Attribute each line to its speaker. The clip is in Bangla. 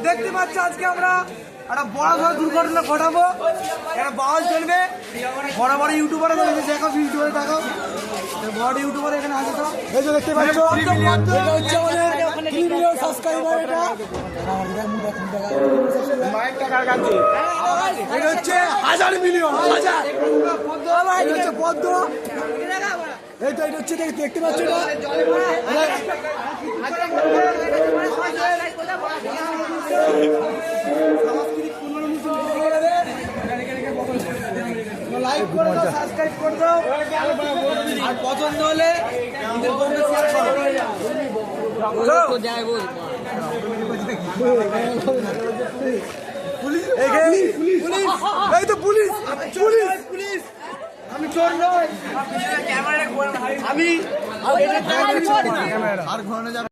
Speaker 1: দেখতে পাচ্ছ আজকে আমরা একটা বড় ধরনের দুর্ঘটনা ঘটাবো। একটা বাস চলবে, বড় বড় ইউটিউবারে দেখো, ইউটিউবারে দেখো, বড় ইউটিউবার এখানে আছে। তো এই যে দেখতে পাচ্ছ, এটা হচ্ছে আমাদের 3 মিলিয়ন সাবস্ক্রাইবার। এটা হচ্ছে 1000 মিলিয়ন, হাজার। এটা হচ্ছে পদ্ম। এই তো এটা হচ্ছে দেখতে পাচ্ছ, লাইক করে দাও, সাবস্ক্রাইব করে দাও, আর পছন্দ হলে নিজের বন্ধু শেয়ার করো। পুলিশ, এই তো পুলিশ, পুলিশ। আমি চোর নই, আমি